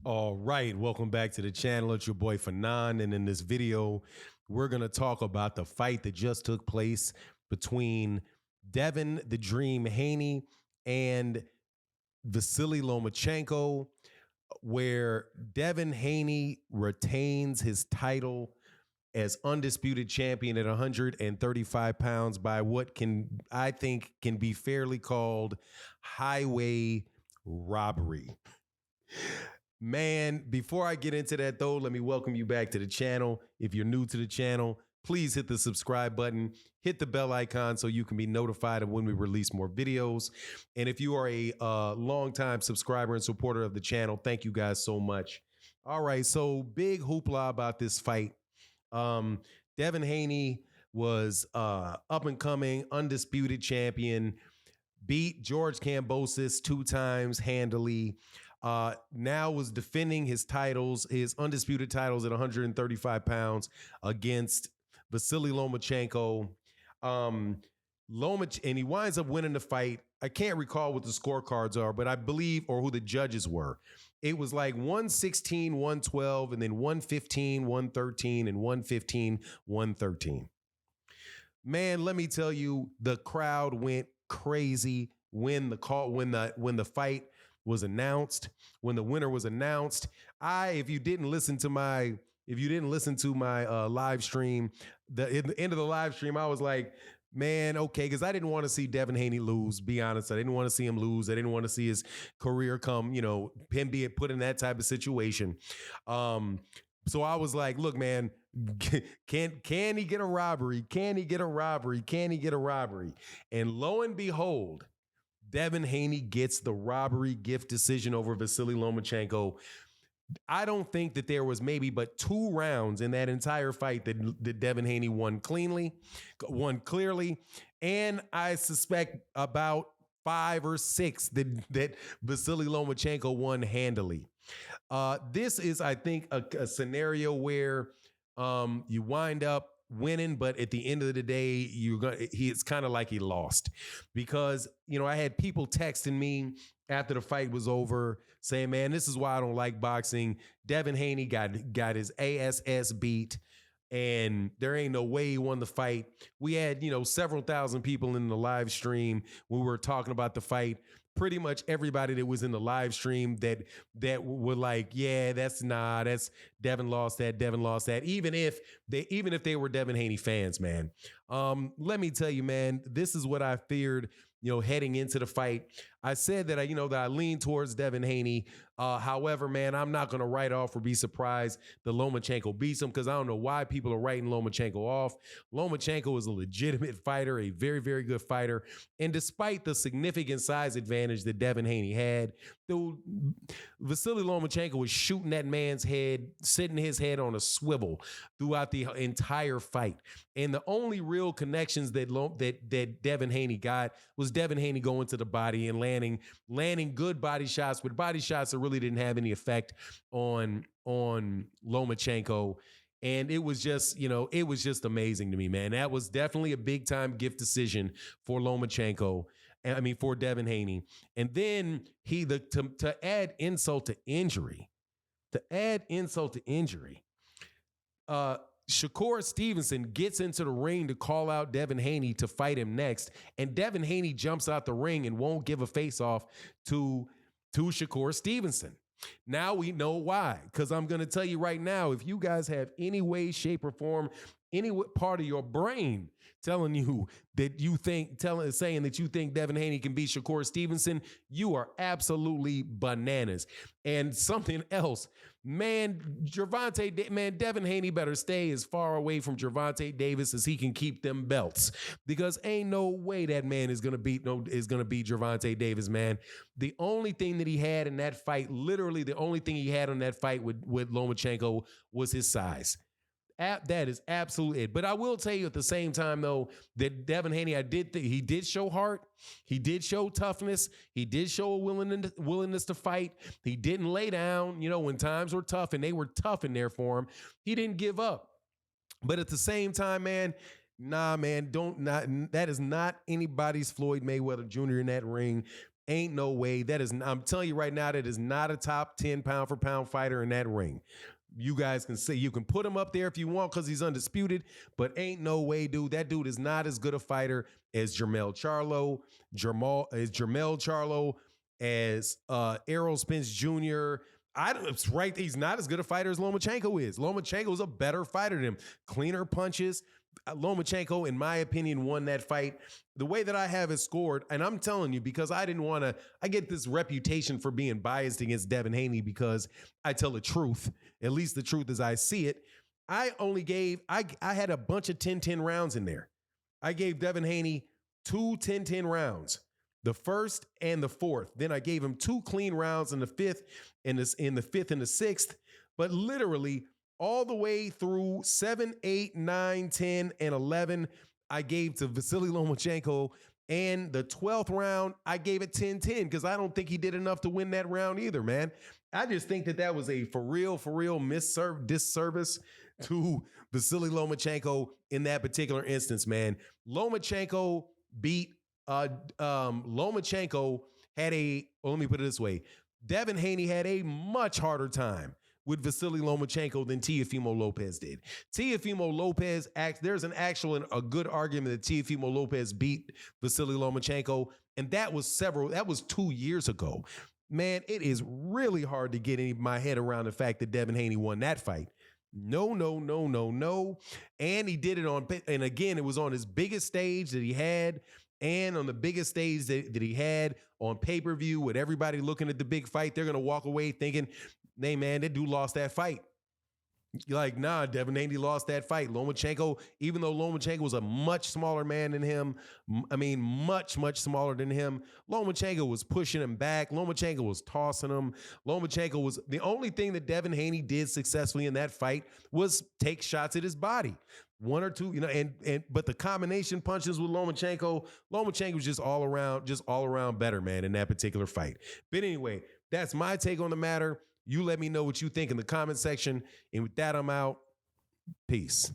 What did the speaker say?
All right, welcome back to the channel. It's your boy Fanon, and in this video, we're going to talk about the fight that just took place between Devin the Dream Haney and Vasyl Lomachenko, where Devin Haney retains his title as undisputed champion at 135 pounds by what I think can be fairly called highway robbery. Man, before I get into that though, let me welcome you back to the channel. If you're new to the channel, please hit the subscribe button, hit the bell icon so you can be notified of when we release more videos. And if you are a longtime subscriber and supporter of the channel, thank you guys so much. All right, so big hoopla about this fight. Devin Haney was up and coming, undisputed champion, beat George Kambosos 2 times handily. Now was defending his titles, his undisputed titles at 135 pounds against Vasyl Lomachenko. And he winds up winning the fight. I can't recall what the scorecards are, but I believe, or who the judges were. It was like 116, 112, and then 115, 113, and 115, 113. Man, let me tell you, the crowd went crazy when the fight was announced, when the winner was announced. If you didn't listen to my live stream, at the end of the live stream, I was like, man, okay, because I didn't want to see Devin Haney lose. Be honest, I didn't want to see him lose. I didn't want to see his career come, him be put in that type of situation. So I was like, look, man, can he get a robbery? Can he get a robbery? Can he get a robbery? And lo and behold, Devin Haney gets the robbery gift decision over Vasyl Lomachenko. I don't think that there was maybe but 2 rounds in that entire fight that Devin Haney won clearly. And I suspect about 5 or 6 that Vasyl Lomachenko won handily. This is, I think, a scenario where you wind up winning, but at the end of the day, it's kind of like he lost, because I had people texting me after the fight was over saying, man, this is why I don't like boxing. Devin Haney got his ass beat, and there ain't no way he won the fight. We had several thousand people in the live stream when we were talking about the fight. Pretty much everybody that was in the live stream that were like, yeah, that's Devin lost that. Even if they were Devin Haney fans, man. Let me tell you, man, this is what I feared, heading into the fight. I said that I lean towards Devin Haney. However, man, I'm not going to write off or be surprised that Lomachenko beats him, because I don't know why people are writing Lomachenko off. Lomachenko is a legitimate fighter, a very, very good fighter. And despite the significant size advantage that Devin Haney had, dude, Vasyl Lomachenko was shooting that man's head, sitting his head on a swivel throughout the entire fight. And the only real connections that Devin Haney got was Devin Haney going to the body and landing good body shots, but body shots that really didn't have any effect on Lomachenko. And it was just, it was just amazing to me, man. That was definitely a big time gift decision for Lomachenko. For Devin Haney. And then to add insult to injury, Shakur Stevenson gets into the ring to call out Devin Haney to fight him next, and Devin Haney jumps out the ring and won't give a face-off to Shakur Stevenson. Now we know why, because I'm going to tell you right now, if you guys have any way, shape, or form, any part of your brain telling you that saying that you think Devin Haney can beat Shakur Stevenson, you are absolutely bananas. And something else, man, Devin Haney better stay as far away from Gervonta Davis as he can keep them belts, because ain't no way that man is gonna beat Gervonta Davis, man. The only thing that he had in that fight, literally the only thing he had on that fight with Lomachenko, was his size. That is absolutely it. But I will tell you at the same time, though, that Devin Haney, he did show heart. He did show toughness. He did show a willingness to fight. He didn't lay down, when times were tough, and they were tough in there for him. He didn't give up. But at the same time, man, nah, man, that is not anybody's Floyd Mayweather Jr. in that ring. Ain't no way. I'm telling you right now, that is not a top 10 pound for pound fighter in that ring. You guys can say, you can put him up there if you want because he's undisputed, but ain't no way, dude. That dude is not as good a fighter as Jermell Charlo, as Errol Spence Jr. It's right. He's not as good a fighter as Lomachenko is. Lomachenko is a better fighter than him. Cleaner punches. Lomachenko, in my opinion, won that fight. The way that I have it scored, and I'm telling you, because I get this reputation for being biased against Devin Haney because I tell the truth, at least the truth as I see it. I had a bunch of 10-10 rounds in there. I gave Devin Haney 2 10-10 rounds, the first and the fourth. Then I gave him 2 clean rounds in the fifth and the sixth. But literally all the way through 7, 8, 9, 10, and 11, I gave to Vasyl Lomachenko. And the 12th round, I gave it 10-10 because I don't think he did enough to win that round either, man. I just think that was a for real disservice to Vasyl Lomachenko in that particular instance, man. Lomachenko beat Lomachenko let me put it this way. Devin Haney had a much harder time with Vasyl Lomachenko than Teofimo Lopez did. Teofimo Lopez, there's a good argument that Teofimo Lopez beat Vasyl Lomachenko, and that was 2 years ago. Man, it is really hard to get my head around the fact that Devin Haney won that fight. No. And he did it and again, it was on his biggest stage that he had, and on the biggest stage that he had on pay-per-view with everybody looking at the big fight. They're going to walk away thinking, hey, man, that dude lost that fight. You're like, nah, Devin Haney lost that fight. Lomachenko, even though Lomachenko was a much smaller man than him, much smaller than him, Lomachenko was pushing him back. Lomachenko was tossing him. Lomachenko was the only thing that Devin Haney did successfully in that fight was take shots at his body. 1 or 2, but the combination punches with Lomachenko was just all around better, man, in that particular fight. But anyway, that's my take on the matter. You let me know what you think in the comment section. And with that, I'm out. Peace.